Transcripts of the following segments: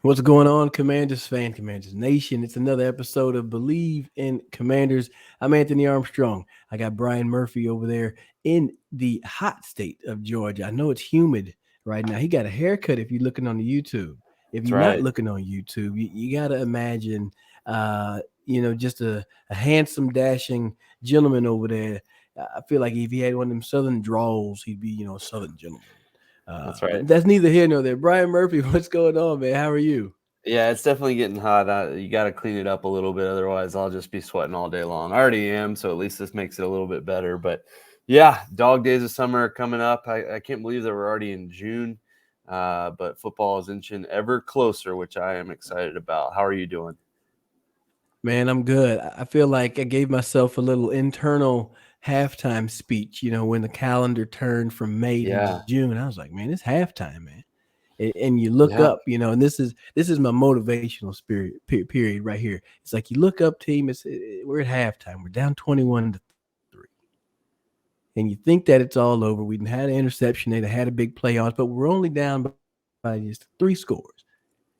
What's going on, Commanders fan, Commanders Nation? It's another episode of Believe in Commanders. I'm Anthony Armstrong. I got Brian Murphy over there in the hot state of Georgia. I know it's humid right now. He got a haircut if you're looking on the YouTube. If That's you're not right. looking on YouTube, you got to imagine, just a handsome, dashing gentleman over there. I feel like if he had one of them southern draws, he'd be, a southern gentleman. That's right. But that's neither here nor there. Brian Murphy, what's going on, man? How are you? Yeah, it's definitely getting hot. You got to clean it up a little bit, otherwise I'll just be sweating all day long. I already am, so at least this makes it a little bit better. But yeah, dog days of summer are coming up. I can't believe that we're already in June, but football is inching ever closer, which I am excited about. How are you doing? Man, I'm good. I feel like I gave myself a little internal halftime speech, when the calendar turned from May to Yeah, June. I was like, man, it's halftime, man. And you look yeah, up, and this is my motivational spirit period right here. It's like you look up, team. We're at halftime. We're down 21-3, and you think that it's all over. We done had an interception. They had a big playoffs, but we're only down by just three scores.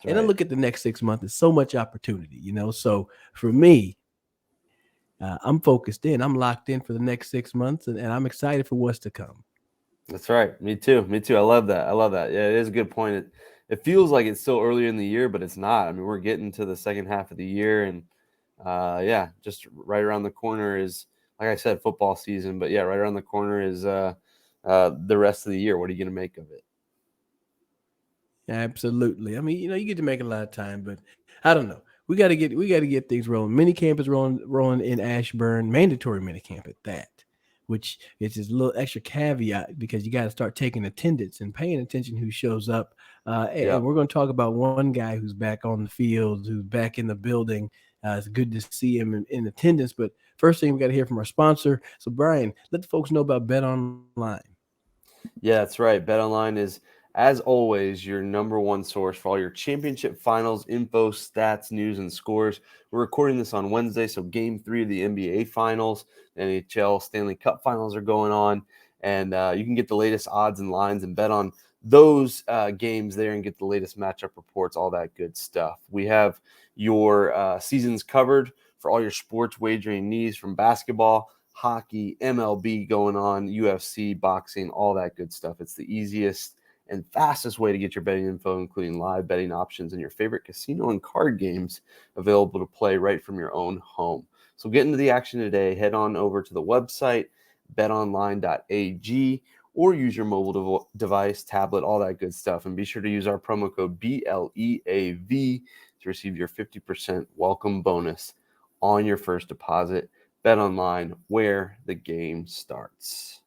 And I look that's at the right. next 6 months. There's so much opportunity. So for me, I'm focused in. I'm locked in for the next 6 months, and I'm excited for what's to come. That's right. Me too. Me too. I love that. I love that. Yeah, it is a good point. It feels like it's still earlier in the year, but it's not. I mean, we're getting to the second half of the year, and yeah, just right around the corner is, like I said, football season. But yeah, right around the corner is the rest of the year. What are you going to make of it? Absolutely. I mean, you get to make a lot of time, but I don't know. We got to get things rolling. Minicamp is rolling in Ashburn, mandatory minicamp at that, which is just a little extra caveat because you got to start taking attendance and paying attention who shows up. And Yep. we're going to talk about one guy who's back on the field, who's back in the building. It's good to see him in attendance. But first thing we got to hear from our sponsor. So Brian, let the folks know about Bet Online. Yeah, that's right. BetOnline is, as always, your number one source for all your championship finals info, stats, news, and scores. We're recording this on Wednesday, so Game 3 of the NBA Finals, NHL Stanley Cup Finals are going on, and you can get the latest odds and lines and bet on those games there and get the latest matchup reports, all that good stuff. We have your seasons covered for all your sports wagering needs, from basketball, hockey, MLB going on, UFC, boxing, all that good stuff. It's the easiest and fastest way to get your betting info, including live betting options and your favorite casino and card games available to play right from your own home. So get into the action today. Head on over to the website, betonline.ag, or use your mobile device, tablet, all that good stuff. And be sure to use our promo code BLEAV to receive your 50% welcome bonus on your first deposit. Bet Online, where the game starts.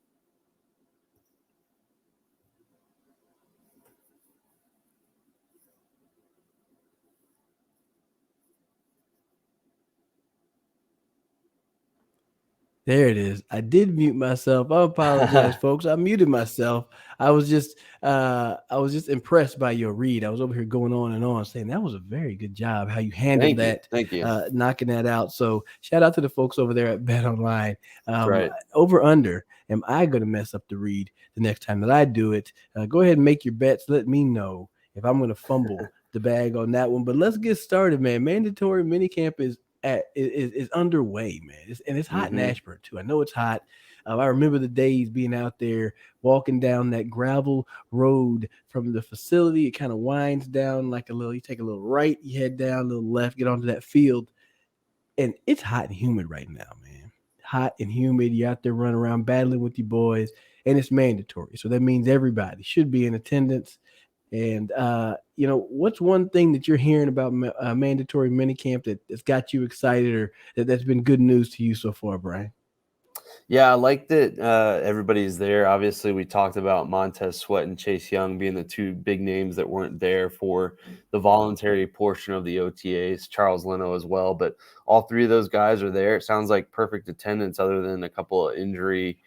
There it is. I did mute myself. I apologize, folks. I muted myself. I was just impressed by your read. I was over here going on and on, saying that was a very good job how you handled Thank you. that, Thank you. knocking that out. So shout out to the folks over there at Bet Online. That's right. Over under. Am I going to mess up the read the next time that I do it? Go ahead and make your bets. Let me know if I'm going to fumble the bag on that one. But let's get started, man. Mandatory minicamp is underway, man. And it's hot in Mm-hmm. Ashburn too. I know it's hot. I remember the days being out there walking down that gravel road from the facility. It kind of winds down like a little. You take a little right, you head down, a little left, get onto that field, and it's hot and humid right now, man. Hot and humid. You're out there running around battling with your boys, and it's mandatory. So that means everybody should be in attendance. And what's one thing that you're hearing about mandatory minicamp that's got you excited, or that's been good news to you so far, Brian? Yeah, I like that everybody's there. Obviously, we talked about Montez Sweat and Chase Young being the two big names that weren't there for the voluntary portion of the OTAs, Charles Leno as well. But all three of those guys are there. It sounds like perfect attendance, other than a couple of injury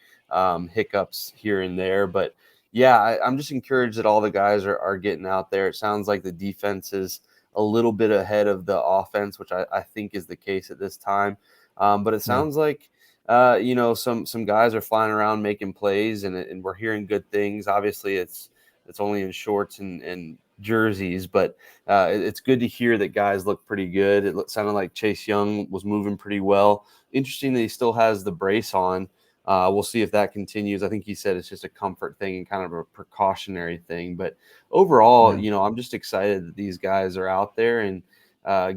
hiccups here and there. But yeah, I'm just encouraged that all the guys are getting out there. It sounds like the defense is a little bit ahead of the offense, which I think is the case at this time. But it Yeah. sounds like some guys are flying around making plays, and we're hearing good things. Obviously, it's only in shorts and jerseys, but it's good to hear that guys look pretty good. Sounded like Chase Young was moving pretty well. Interesting that he still has the brace on. We'll see if that continues. I think he said it's just a comfort thing and kind of a precautionary thing. But overall, Yeah. I'm just excited that these guys are out there and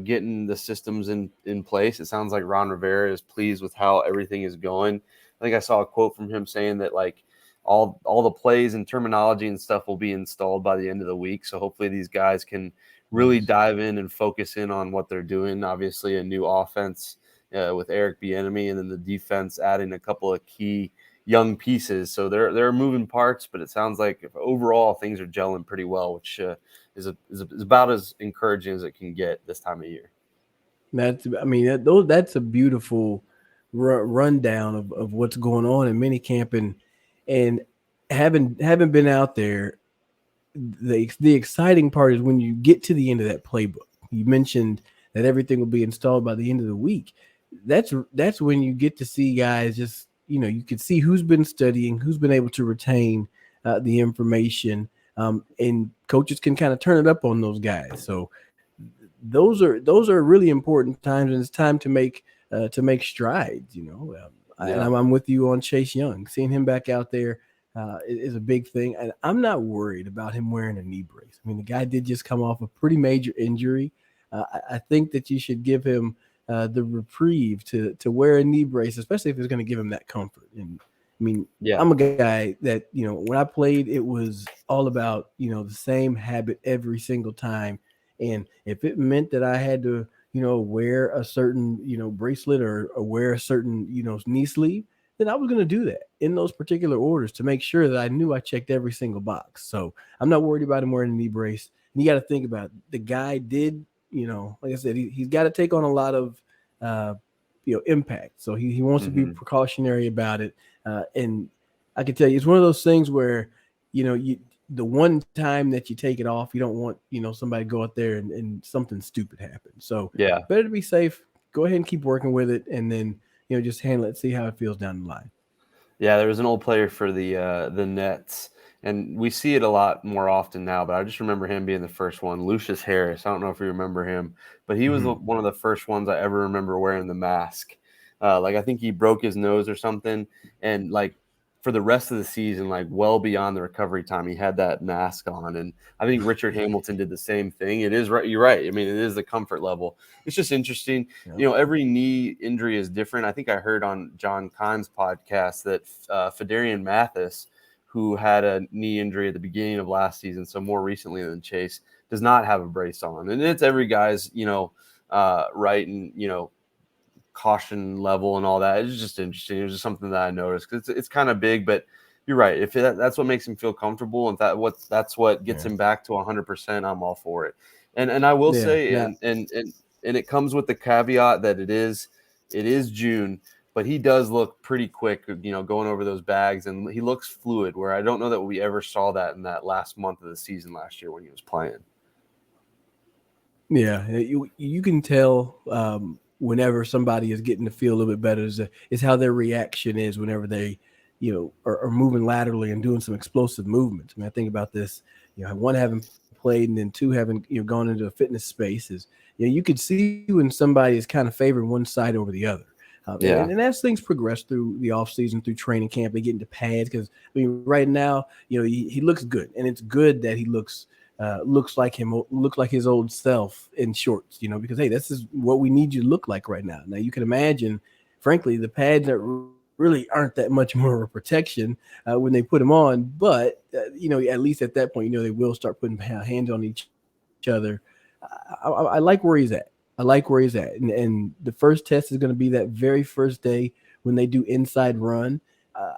getting the systems in place. It sounds like Ron Rivera is pleased with how everything is going. I think I saw a quote from him saying that like all the plays and terminology and stuff will be installed by the end of the week. So hopefully these guys can really Nice. dive in and focus in on what they're doing. Obviously, a new offense with Eric Bieniemy, and then the defense adding a couple of key young pieces. So there are moving parts, but it sounds like overall things are gelling pretty well, which is about as encouraging as it can get this time of year. I mean, that's a beautiful rundown of what's going on in minicamp, and having been out there, the exciting part is when you get to the end of that playbook. You mentioned that everything will be installed by the end of the week. That's when you get to see guys just you can see who's been studying, who's been able to retain the information, and coaches can kind of turn it up on those guys. So those are really important times, and it's time to make strides. And Yeah. I'm with you on Chase Young. Seeing him back out there is a big thing, and I'm not worried about him wearing a knee brace. I mean, the guy did just come off a pretty major injury. I think that you should give him the reprieve to wear a knee brace, especially if it's going to give him that comfort. And I mean, Yeah. I'm a guy that when I played, it was all about the same habit every single time, and if it meant that I had to wear a certain bracelet or wear a certain knee sleeve, then I was going to do that in those particular orders to make sure that I knew I checked every single box. So I'm not worried about him wearing a knee brace. And you got to think about it. The guy did, like I said, he's got to take on a lot of, uh, impact. So he wants to be Hmm. precautionary about it. And I can tell you, it's one of those things where, you the one time that you take it off, you don't want somebody to go out there and something stupid happens. So Yeah. better to be safe. Go ahead and keep working with it, and then just handle it, see how it feels down the line. Yeah, there was an old player for the Nets, and we see it a lot more often now. But I just remember him being the first one, Lucius Harris. I don't know if you remember him, but he was Hmm. one of the first ones I ever remember wearing the mask. Like I think he broke his nose or something, and like for the rest of the season, like well beyond the recovery time, he had that mask on. And I think Richard Hamilton did the same thing. It is right. You're right. I mean, it is the comfort level. It's just interesting. Yeah. Every knee injury is different. I think I heard on John Kine's podcast that Fedarian Mathis, who had a knee injury at the beginning of last season, so more recently than Chase, does not have a brace on. And it's every guy's, right and, caution level and all that. It's just interesting. It was just something that I noticed because it's kind of big, but you're right. If that's what makes him feel comfortable and that's what gets Yeah. him back to 100%, I'm all for it. And I will Yeah. say, Now, and it comes with the caveat that it is June, but he does look pretty quick, going over those bags, and he looks fluid. Where I don't know that we ever saw that in that last month of the season last year when he was playing. yeah, you can tell whenever somebody is getting to feel a little bit better is how their reaction is whenever they are moving laterally and doing some explosive movements. I mean, I think about this. One having played and then two having gone into a fitness space is you could see when somebody is kind of favoring one side over the other. And Yeah, as things progress through the off season, through training camp, they get into pads because I mean, right now, he looks good, and it's good that he looks like his old self in shorts. Because hey, this is what we need you to look like right now. Now you can imagine, frankly, the pads really aren't that much more of a protection when they put them on, but at least at that point, they will start putting hands on each other. I like where he's at. I like where he's at, and the first test is going to be that very first day when they do inside run.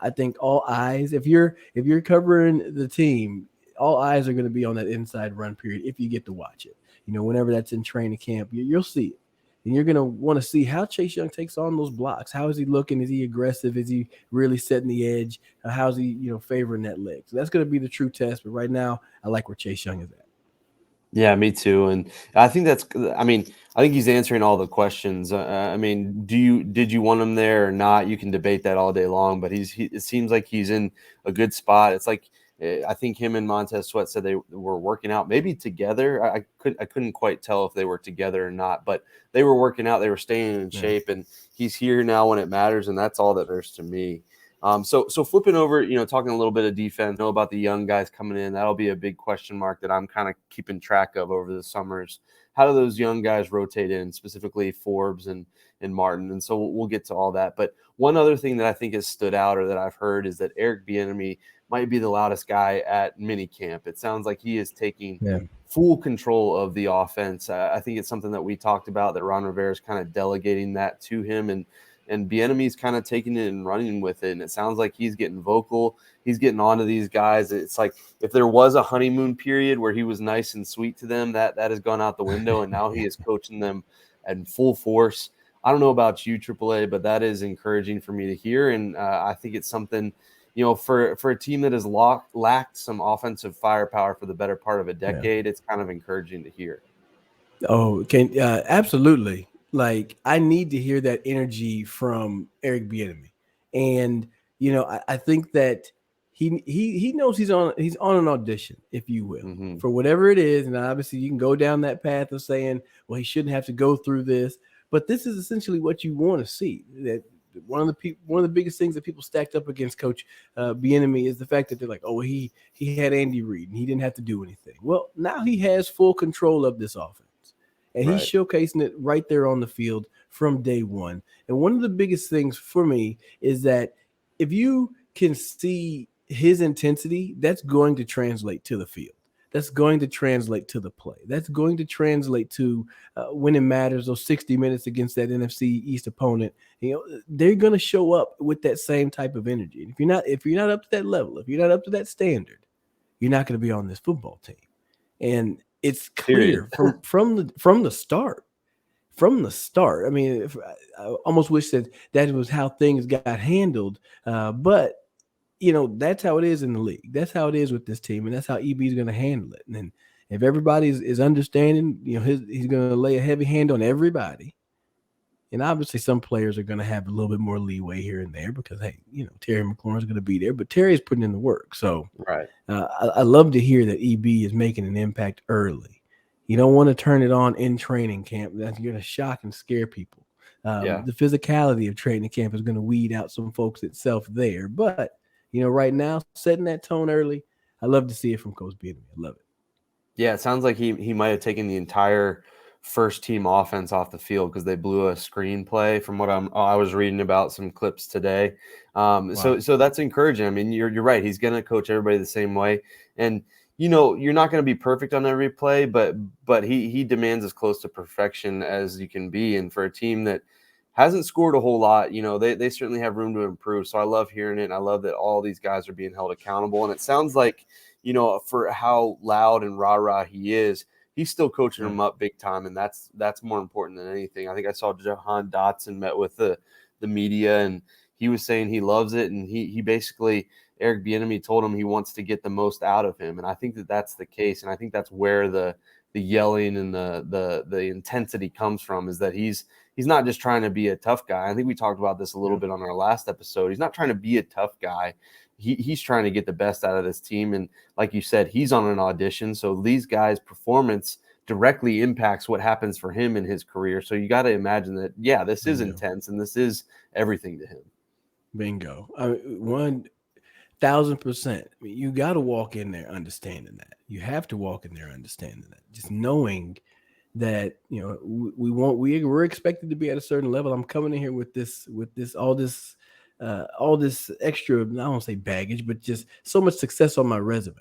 I think all eyes, if you're covering the team, all eyes are going to be on that inside run period if you get to watch it. Whenever that's in training camp, you'll see it. And you're going to want to see how Chase Young takes on those blocks. How is he looking? Is he aggressive? Is he really setting the edge? How's he, favoring that leg? So that's going to be the true test. But right now, I like where Chase Young is at. yeah, me too. And I think that's. I mean, I think he's answering all the questions. I mean, did you want him there or not? You can debate that all day long, but it seems like he's in a good spot. It's like I think him and Montez Sweat said they were working out maybe together. I couldn't quite tell if they were together or not, but they were working out. They were staying in Yeah. shape, and he's here now when it matters, and that's all that matters to me. So flipping over, talking a little bit of defense, know about the young guys coming in. That'll be a big question mark that I'm kind of keeping track of over the summers. How do those young guys rotate in, specifically Forbes and Martin? And so we'll get to all that. But one other thing that I think has stood out or that I've heard is that Eric Bieniemy might be the loudest guy at minicamp. It sounds like he is taking Yeah. full control of the offense. I think it's something that we talked about, that Ron Rivera is kind of delegating that to him, and Bieniemy's kind of taking it and running with it. And it sounds like he's getting vocal. He's getting on to these guys. It's like if there was a honeymoon period where he was nice and sweet to them, that has gone out the window, and now he is coaching them at full force. I don't know about you, AAA, but that is encouraging for me to hear, and I think it's something, for a team that has lacked some offensive firepower for the better part of a Yeah. decade, it's kind of encouraging to hear. Oh, absolutely. Like I need to hear that energy from Eric Bieniemy, and I think that he knows he's on an audition, if you will, Mm-hmm. for whatever it is. And obviously, you can go down that path of saying, well, he shouldn't have to go through this, but this is essentially what you want to see. That one of the biggest things that people stacked up against Coach Bieniemy is the fact that they're like, oh, he had Andy Reid and he didn't have to do anything. Well, now he has full control of this offense. And he's Right. showcasing it right there on the field from day one. And one of the biggest things for me is that if you can see his intensity, that's going to translate to the field. That's going to translate to the play. That's going to translate to when it matters, those 60 minutes against that NFC East opponent. They're going to show up with that same type of energy. And if you're not up to that level, if you're not up to that standard, you're not going to be on this football team. And it's Period. clear from the start. From the start. I mean, I almost wish that was how things got handled, but that's how it is in the league. That's how it is with this team, and that's how EB is going to handle it. And then if everybody is understanding, he's going to lay a heavy hand on everybody. And obviously, some players are going to have a little bit more leeway here and there because, hey, Terry McLaurin's going to be there, but Terry's putting in the work. So Right. I love to hear that EB is making an impact early. You don't want to turn it on in training camp. That's going to shock and scare people. Yeah. The physicality of training camp is going to weed out some folks itself there. But, right now, setting that tone early, I love to see it from Coach Bieniemy. I love it. Yeah, it sounds like he might have taken the entire first team offense off the field because they blew a screenplay. From what I was reading about some clips today, Wow. so that's encouraging. I mean, you're right. He's going to coach everybody the same way, and you're not going to be perfect on every play, but he demands as close to perfection as you can be. And for a team that hasn't scored a whole lot, they certainly have room to improve. So I love hearing it, and I love that all these guys are being held accountable. And it sounds like, for how loud and rah-rah he is, he's still coaching Yeah. them up big time, and that's more important than anything. I think I saw Jahan Dotson met with the media, and he was saying he loves it, and he basically, Eric Bieniemy told him he wants to get the most out of him, and I think that that's the case, and I think that's where the yelling and the intensity comes from, is that he's not just trying to be a tough guy. I think we talked about this a little bit on our last episode. He's not trying to be a tough guy. He's trying to get the best out of this team. And like you said, he's on an audition. So these guys' performance directly impacts what happens for him in his career. So you got to imagine that, yeah, this is Bingo. intense and this is everything to him. Bingo. 1,000%. I mean, you got to walk in there understanding that. You have to walk in there understanding that. Just knowing that we're expected to be at a certain level. I'm coming in here with all this extra, I don't want to say baggage, but just so much success on my resume.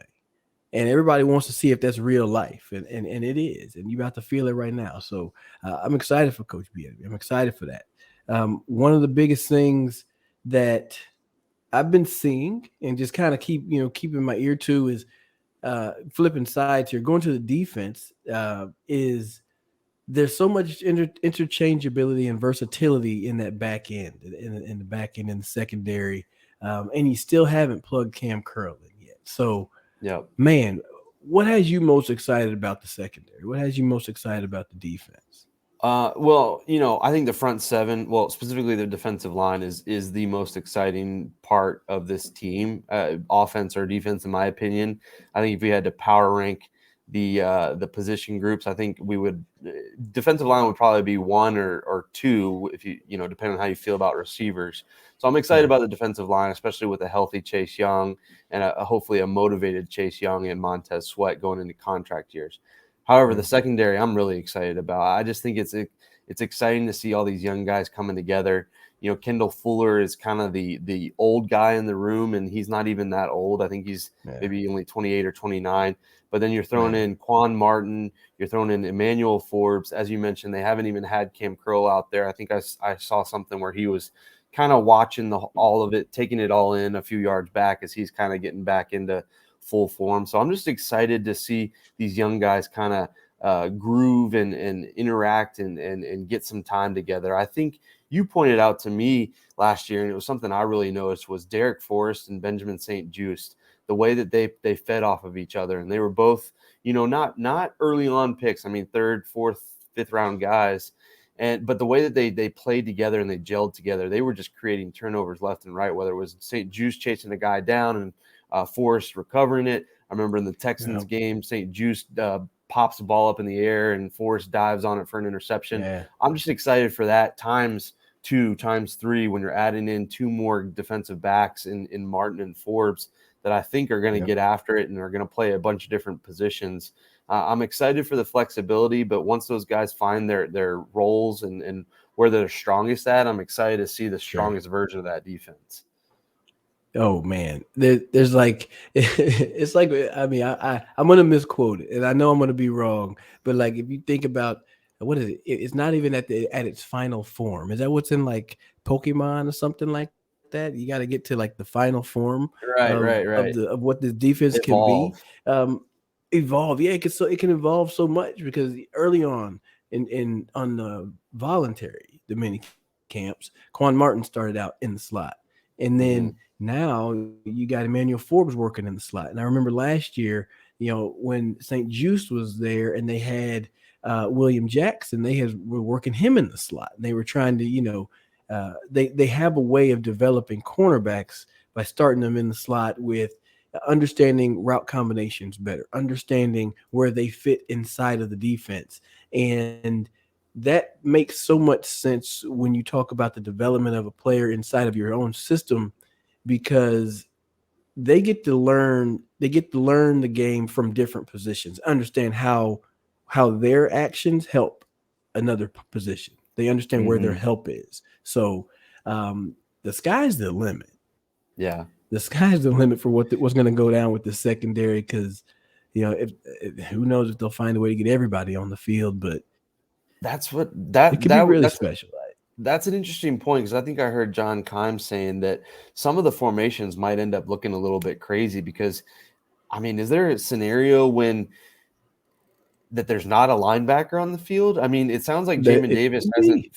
And everybody wants to see if that's real life, and it is, and you about to feel it right now. So I'm excited for Coach B. I'm excited for that. One of the biggest things that I've been seeing and just kind of keeping my ear to is flipping sides here. Going to the defense is there's so much interchangeability and versatility in that back end, in the back end, in the secondary, and you still haven't plugged Cam Curl in yet. So, Yeah. man, what has you most excited about the secondary? What has you most excited about the defense? Well, I think the front seven, well, specifically the defensive line, is the most exciting part of this team, offense or defense, in my opinion. I think if we had to power rank the position groups, I think we would defensive line would probably be one or two if depending on how you feel about receivers. So I'm excited Yeah, about the defensive line, especially with a healthy Chase Young and hopefully a motivated Chase Young and Montez Sweat going into contract years. However, the right. secondary, I'm really excited about. I just think it's exciting to see all these young guys coming together. Kendall Fuller is kind of the old guy in the room, and he's not even that old. I think he's Yeah, maybe only 28 or 29. But then you're throwing right. in Quan Martin, you're throwing in Emmanuel Forbes. As you mentioned, they haven't even had Cam Curl out there. I think I saw something where he was kind of watching all of it, taking it all in a few yards back as he's kind of getting back into full form. So I'm just excited to see these young guys kind of groove and interact and get some time together. I think you pointed out to me last year, and it was something I really noticed, was Derek Forrest and Benjamin St. Just, the way that they fed off of each other, and they were both, not early on picks. I mean, third, fourth, fifth round guys. But the way that they played together and they gelled together, they were just creating turnovers left and right, whether it was St. Just chasing a guy down and Forrest recovering it. I remember in the Texans Yeah, game, St. Just pops the ball up in the air and Forrest dives on it for an interception. yeah, I'm just excited for that times two, times three, when you're adding in two more defensive backs in Martin and Forbes that I think are going to yep, get after it and are going to play a bunch of different positions. I'm excited for the flexibility, but once those guys find their roles and where they're strongest at, I'm excited to see the sure. strongest version of that defense. Oh man, there's like it's like I mean I'm gonna misquote it, and I know I'm gonna be wrong, but like if you think about what is it? It's not even at its final form. Is that what's in like Pokemon or something like that? You got to get to like the final form Right, right, of right. the of what this defense can be. Evolve. Um, Evolve, yeah, it can evolve so much because early on on the voluntary the mini camps, Quan Martin started out in the slot, and then Hmm. now you got Emmanuel Forbes working in the slot. And I remember last year, when St. Just was there and they had William Jackson, were working him in the slot. And they were trying to, they have a way of developing cornerbacks by starting them in the slot with understanding route combinations better, understanding where they fit inside of the defense. And that makes so much sense when you talk about the development of a player inside of your own system because they get to learn the game from different positions, understand how their actions help another position. They understand where their Hmm. help is. So the sky's the limit. Yeah. The sky's the limit for what's going to go down with the secondary because if who knows if they'll find a way to get everybody on the field, but That's what it that could be that really that's special. that's an interesting point because I think I heard John Kime saying that some of the formations might end up looking a little bit crazy because I mean, is there a scenario when that there's not a linebacker on the field? I mean, it sounds like That Jamin it Davis could hasn't. be.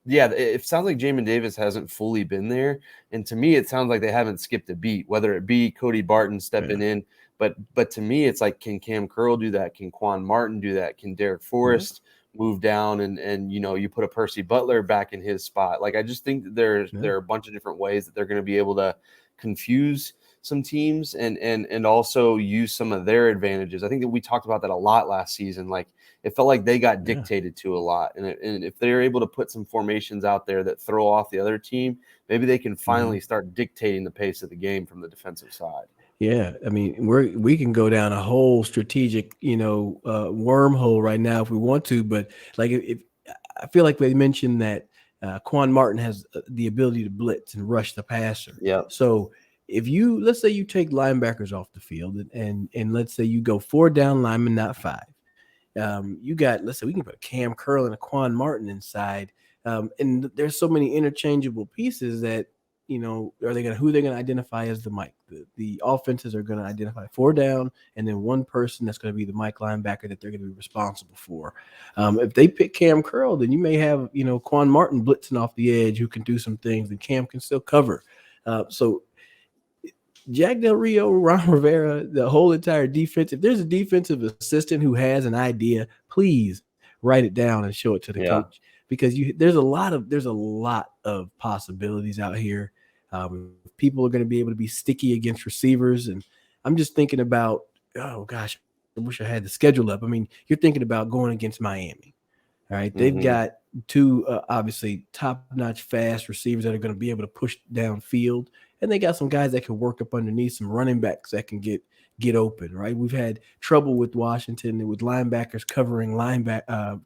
Yeah, it sounds like Jamin Davis hasn't fully been there, and to me, it sounds like they haven't skipped a beat. Whether it be Cody Barton Yeah, stepping in, but to me, it's like, can Cam Curl do that? Can Quan Martin do that? Can Derek yeah, Forrest move down and you put a Percy Butler back in his spot? Like I just think that there yeah. are a bunch of different ways that they're going to be able to confuse some teams and also use some of their advantages. I think that we talked about that a lot last season. Like it felt like they got Yeah. dictated to a lot. And if they're able to put some formations out there that throw off the other team, maybe they can Mhm. finally start dictating the pace of the game from the defensive side. Yeah, I mean, we can go down a whole strategic, wormhole right now if we want to, but like if I feel like they mentioned that Quan Martin has the ability to blitz and rush the passer. Yep. So if let's say you take linebackers off the field and let's say you go four down linemen, not five. You got let's say we can put a Cam Curl and a Quan Martin inside, and there's so many interchangeable pieces that are they gonna who they're gonna identify as the Mike. The offenses are gonna identify four down, and then one person that's gonna be the Mike linebacker that they're gonna be responsible for. If they pick Cam Curl, then you may have Quan Martin blitzing off the edge who can do some things, and Cam can still cover. So Jack Del Rio, Ron Rivera, the whole entire defense. If there's a defensive assistant who has an idea, please write it down and show it to the Yeah. coach, because there's a lot of possibilities out here. People are going to be able to be sticky against receivers, and I'm just thinking about, oh gosh, I wish I had the schedule up. I mean, you're thinking about going against Miami. All right, they've Mm-hmm. got two obviously top-notch fast receivers that are going to be able to push downfield, and they got some guys that can work up underneath, some running backs that can get open. Right, we've had trouble with Washington with linebackers covering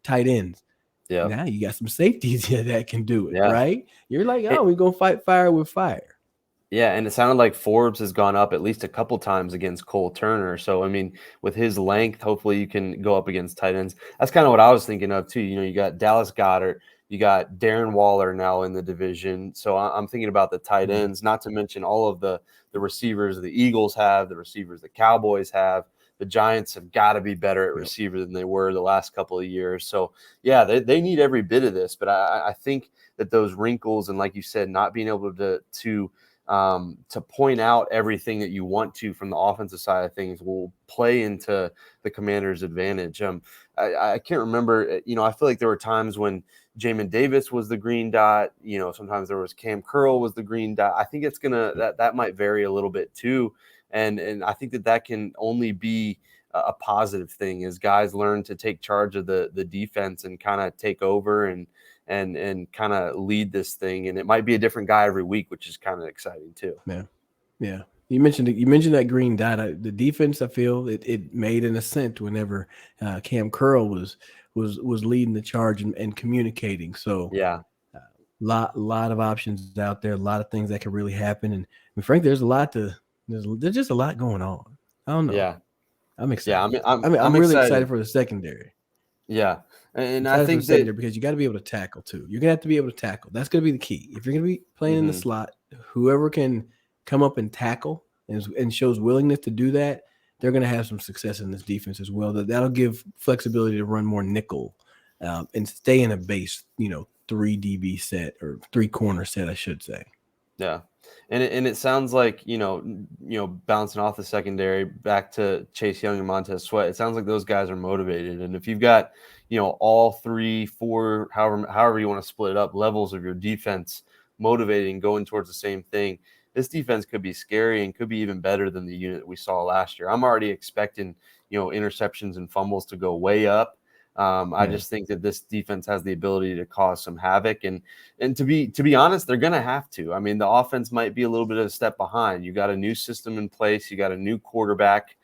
tight ends. Yeah. Now you got some safeties here that can do it. Yeah. Right, you're like, oh, It, we're gonna fight fire with fire. Yeah, and it sounded like Forbes has gone up at least a couple times against Cole Turner. So I mean, with his length, hopefully you can go up against tight ends. That's kind of what I was thinking of too. You got Dallas Goedert, you got Darren Waller now in the division. So I'm thinking about the tight Yeah, ends, not to mention all of the receivers the Eagles have, the receivers the Cowboys have. The Giants have got to be better at yep, receiver than they were the last couple of years. So yeah, they need every bit of this. But I think that those wrinkles and, like you said, not being able to point out everything that you want to from the offensive side of things will play into the Commanders' advantage. I can't remember, I feel like there were times when Jamin Davis was the green dot, sometimes there was Cam Curl was the green dot. I think it's that might vary a little bit too. And I think that can only be a positive thing as guys learn to take charge of the defense and kind of take over and kind of lead this thing. And it might be a different guy every week, which is kind of exciting too. yeah, yeah. You mentioned that green dot. The defense, I feel it made an ascent whenever Cam Curl was leading the charge and communicating. So Yeah. lot of options out there, a lot of things that could really happen. And I mean, frankly, there's just a lot going on. I don't know. Yeah. I'm Yeah. excited. I'm, I mean, I'm I'm really excited. excited for the secondary. Yeah. I'm And I excited for the think that, secondary because you got to be able to tackle too. You're gonna have to be able to tackle. That's gonna be the key. If you're gonna be playing in the mhm, slot, whoever can come up and tackle and shows willingness to do that, they're gonna have some success in this defense as well. That'll give flexibility to run more nickel and stay in a base, 3 DB set or 3 corner set, I should say. yeah. And it sounds like, bouncing off the secondary back to Chase Young and Montez Sweat, it sounds like those guys are motivated. And if you've got, all 3, 4, however you want to split it up, levels of your defense motivating, going towards the same thing, this defense could be scary and could be even better than the unit we saw last year. I'm already expecting, interceptions and fumbles to go way up. I Yeah, just think that this defense has the ability to cause some havoc, and to be honest, they're going to have to. I mean, the offense might be a little bit of a step behind. You got a new system in place. You got a new quarterback.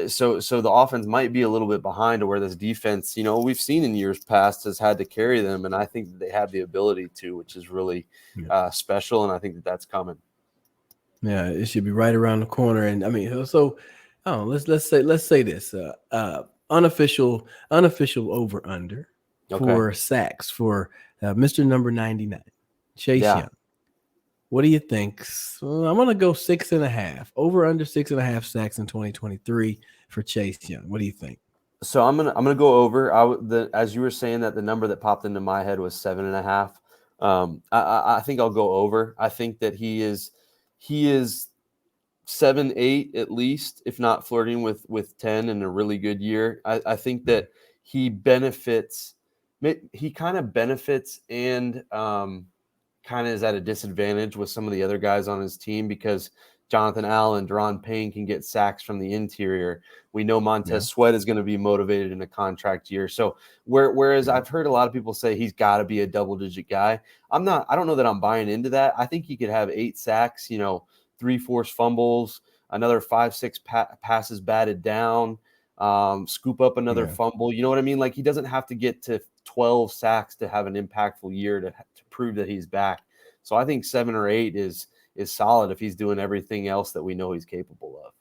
So the offense might be a little bit behind to where this defense, we've seen in years past, has had to carry them, and I think that they have the ability to, which is really yeah, special, and I think that that's coming. yeah. It should be right around the corner. And I mean, so oh, let's say this unofficial over under Okay. for sacks for Mr. Number 99, Chase Yeah. Young. What do you think? So I'm gonna go 6.5. Over under 6.5 sacks in 2023 for Chase Young. What do you think? So I'm gonna go over. As you were saying that, the number that popped into my head was 7.5. I think I'll go over. I think that he is 7, 8 at least, if not flirting with 10 in a really good year. I think Yeah, that he benefits. He kind of benefits and kind of is at a disadvantage with some of the other guys on his team because Jonathan Allen, Deron Payne can get sacks from the interior. We know yeah, Montez Sweat is going to be motivated in a contract year. So whereas yeah, I've heard a lot of people say he's got to be a double-digit guy, I don't know that I'm buying into that. I think he could have 8 sacks, 3 forced fumbles, another 5, 6 passes batted down, scoop up another yeah. fumble. You know what I mean? Like, he doesn't have to get to 12 sacks to have an impactful year to prove that he's back. So I think 7 or 8 is solid if he's doing everything else that we know he's capable of.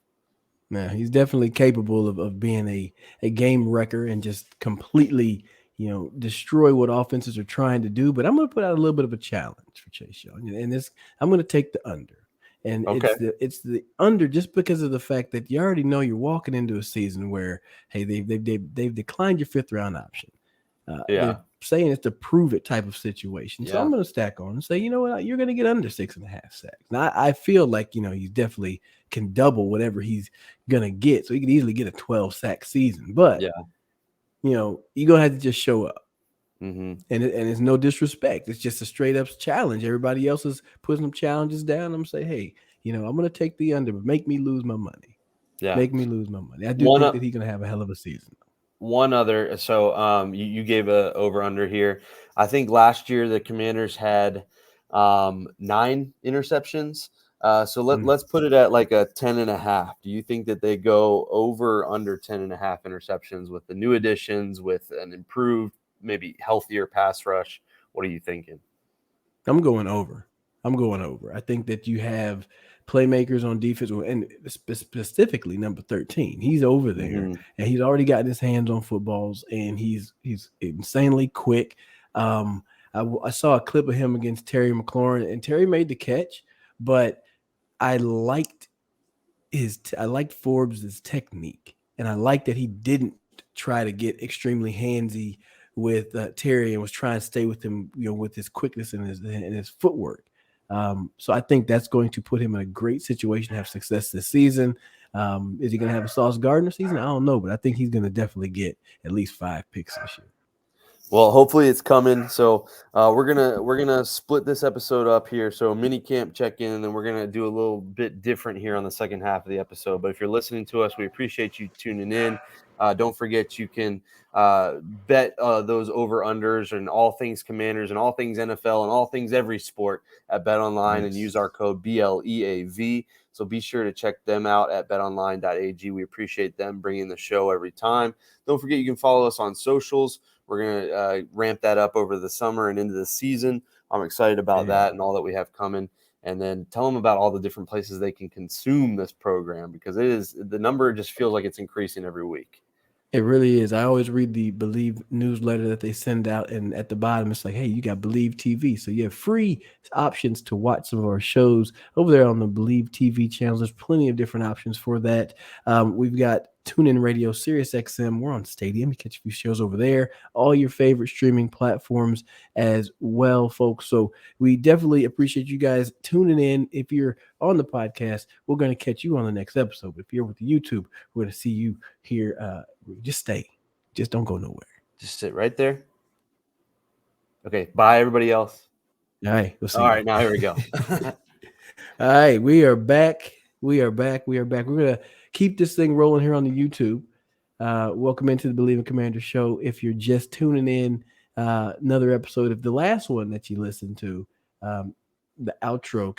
Yeah, he's definitely capable of being a game wrecker and just completely, destroy what offenses are trying to do. But I'm going to put out a little bit of a challenge for Chase Young, and this I'm going to take the under, and Okay. it's the under just because of the fact that you already know you're walking into a season where, hey, they've declined your 5th round option. They're Yeah. saying it's a prove it type of situation. So I'm Yeah. going to stack on and say, you know what, you're going to get under 6.5 sacks. Now I feel like, he definitely can double whatever he's going to get. So he could easily get a 12 sack season. But, Yeah. you're gonna have to just show up. Mm-hmm. And it's no disrespect. It's just a straight up challenge. Everybody else is putting some challenges down. I'm say, hey, I'm gonna take the under, but make me lose my money. Yeah. Make me lose my money. I do One think up. that he's gonna have a hell of a season. One other, so you gave a over under here. I think last year the Commanders had 9 interceptions. So Mm. let's put it at like a 10.5. Do you think that they go over or under 10.5 interceptions with the new additions, with an improved, maybe healthier pass rush? What are you thinking? I'm going over. I'm going over. I think that you have playmakers on defense, and specifically number 13. He's over there, Mm-hmm. and he's already gotten his hands on footballs, and he's insanely quick. I saw a clip of him against Terry McLaurin, and Terry made the catch, but I liked I liked Forbes' technique, and I liked that he didn't try to get extremely handsy with Terry and was trying to stay with him, with his quickness and his footwork. So I think that's going to put him in a great situation to have success this season. Is he going to have a Sauce Gardner season? I don't know, but I think he's going to definitely get at least 5 picks this year. Well, hopefully it's coming. So we're gonna split this episode up here. So mini camp check in, and then we're gonna do a little bit different here on the second half of the episode. But if you're listening to us, we appreciate you tuning in. Don't forget you can bet those over unders and all things Commanders and all things NFL and all things every sport at Bet Online and use Yes. our code BLEAV. So be sure to check them out at betonline.ag. We appreciate them bringing the show every time. Don't forget you can follow us on socials. We're going to ramp that up over the summer and into the season. I'm excited about Yeah. that and all that we have coming. And then tell them about all the different places they can consume this program, because the number just feels like it's increasing every week. It really is. I always read the Believe newsletter that they send out, and at the bottom, it's like, hey, you got Believe TV. So you have free options to watch some of our shows over there on the Believe TV channels. There's plenty of different options for that. We've got TuneIn Radio, Sirius XM. We're on Stadium. You catch a few shows over there. All your favorite streaming platforms as well, folks. So we definitely appreciate you guys tuning in. If you're on the podcast, we're going to catch you on the next episode. But if you're with the YouTube, we're going to see you here. Just stay. Just don't go nowhere. Just sit right there. Okay. Bye, everybody else. All right. We'll see All you. right. Now here we go. All right. We are back. We are back. We are back. We're going to keep this thing rolling here on the YouTube. Welcome into the Believe in Commander show. If you're just tuning in, another episode of the last one that you listened to, the outro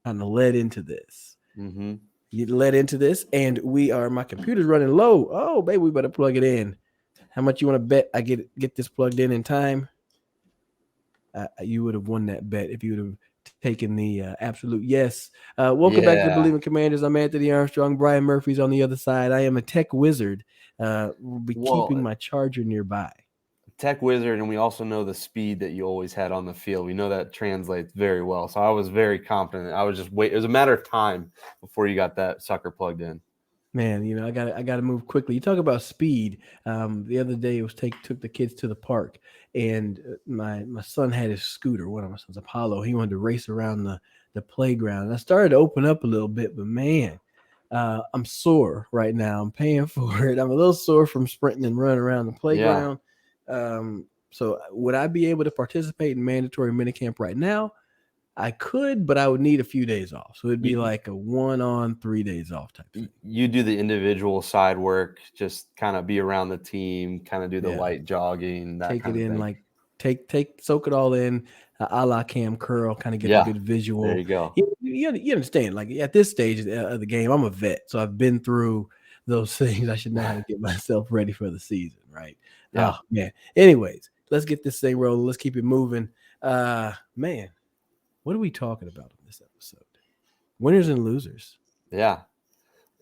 kind of led into this. Mm-hmm. You led into this, and my computer's running low. Oh, baby, we better plug it in. How much you want to bet I get this plugged in time? You would have won that bet if you would have taken the absolute yes. Welcome back to the Yeah. Believe in Commanders. I'm Anthony Armstrong. Brian Murphy's on the other side. I am a tech wizard. We'll be keeping Well, my charger nearby. tech wizard, and we also know the speed that you always had on the field. We know that translates very well. So I was very confident. I was just wait. It was a matter of time before you got that sucker plugged in. Man, I gotta move quickly. You talk about speed. The other day, it was took the kids to the park, and my son had his scooter. One of my sons, Apollo, he wanted to race around the playground. And I started to open up a little bit, but man, I'm sore right now. I'm paying for it. I'm a little sore from sprinting and running around the Yeah. playground. So would I be able to participate in mandatory minicamp right now? I could, but I would need a few days off. So it'd be You, like a 1 on 3 days off type thing. you do the individual side work, just kind of be around the team, kind of do the Yeah. light jogging, that Take it kind of in, thing. like soak it all in, a la Cam Curl, kind of get a Yeah. good There visual. you go. You understand, like at this stage of the game, I'm a vet, so I've been through those things. I should know how to get myself ready for the season, right? Yeah. Oh man. Anyways, let's get this thing rolling. Let's keep it moving. Man, what are we talking about in this episode? Winners and losers. Yeah.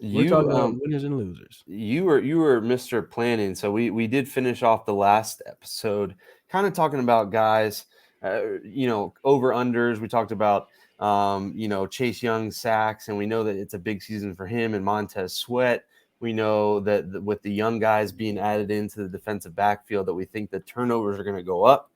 We're talking about You winners and losers. you were Mr. Planning. So we did finish off the last episode kind of talking about guys, over unders. We talked about Chase Young sacks, and we know that it's a big season for him and Montez Sweat. We know that with the young guys being added into the defensive backfield, that we think the turnovers are going to go up.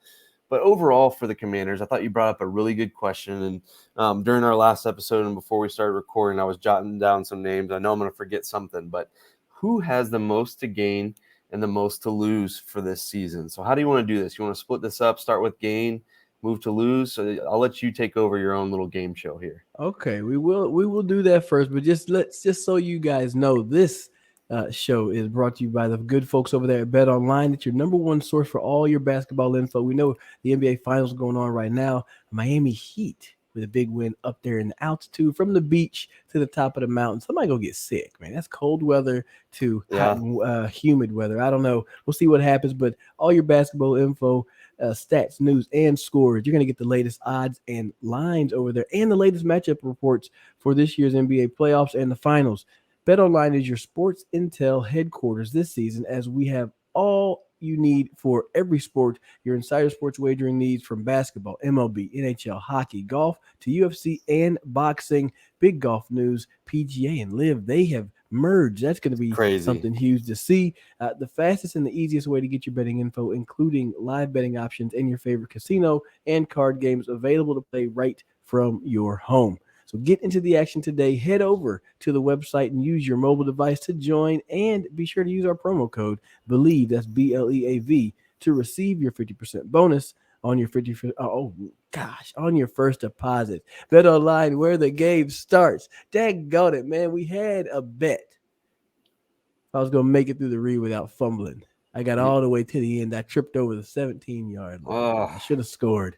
But overall, for the Commanders, I thought you brought up a really good question. And during our last episode and before we started recording, I was jotting down some names. I know I'm going to forget something, but who has the most to gain and the most to lose for this season. So how do you want to do this? You want to split this up, start with gain, move to lose? So I'll let you take over your own little game show here. Okay, we will do that first, but just so you guys know, this show is brought to you by the good folks over there at Bet Online. It's your number one source for all your basketball info. We know the NBA Finals are going on right now. Miami Heat with a big win up there in the altitude from the beach to the top of the mountain. Somebody go get sick, man. That's cold weather to hot Yeah, and humid weather. I don't know. We'll see what happens, but all your basketball info, stats, news, and scores. You're going to get the latest odds and lines over there and the latest matchup reports for this year's NBA playoffs and the finals. BetOnline is your sports intel headquarters this season as we have all you need for every sport. Your insider sports wagering needs from basketball, MLB, NHL, hockey, golf to UFC and boxing. Big golf news, PGA and Live, they have merged. That's going to be crazy. something huge to see. The fastest and the easiest way to get your betting info, including live betting options and your favorite casino and card games available to play right from your home. So get into the action today. Head over to the website and use your mobile device to join, and be sure to use our promo code BELIEVE, that's BLEAV, to receive your 50% bonus on your 50 oh gosh, on your first deposit. Bet online where the game starts. Daggone it, man. We had a bet I was going to make it through the read without fumbling. I got You, all the way to the end. I tripped over the 17-yard line, oh, man. I should have scored.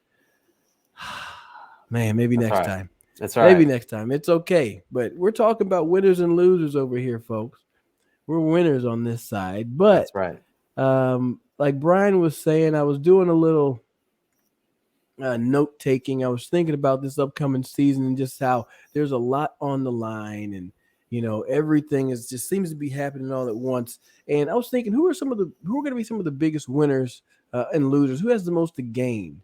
Man, maybe that's all next right. time. That's all Maybe right. next time. It's okay. But we're talking about winners and losers over here, folks. We're winners on this side. But That's right. like Brian was saying, I was doing a little note taking. I was thinking about this upcoming season and just how there's a lot on the line, and everything is just seems to be happening all at once. And I was thinking, who are going to be some of the biggest winners and losers? Who has the most to gain,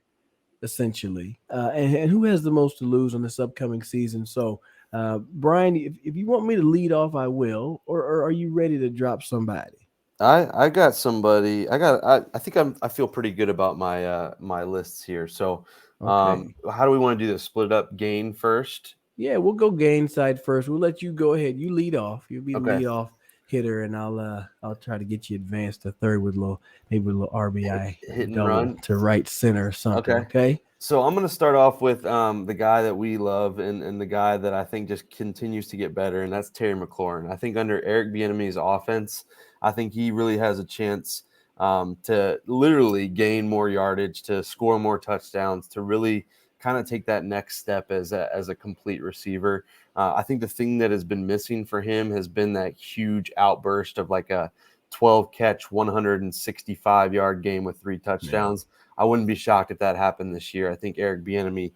essentially, and who has the most to lose on this upcoming season? So, Brian, if you want me to lead off, I will. Or are you ready to drop somebody? I got somebody. I think I feel pretty good about my lists here. So, Okay. how do we want to do this? Split it up. Gain first. Yeah, we'll go gain side first. We'll let you go ahead. You lead off. You'll be the Okay. lead off hitter, and I'll try to get you advanced to third with a little maybe with a little Hit, RBI hit and double run. to right center or something. Okay. Okay. So I'm going to start off with the guy that we love and the guy that I think just continues to get better, and that's Terry McLaurin. I think under Eric Bieniemy's offense, I think he really has a chance to literally gain more yardage, to score more touchdowns, to really kind of take that next step as a complete receiver. I think the thing that has been missing for him has been that huge outburst of like a 12 catch, 165-yard game with 3 Yeah. touchdowns. I wouldn't be shocked if that happened this year. I think Eric Bieniemy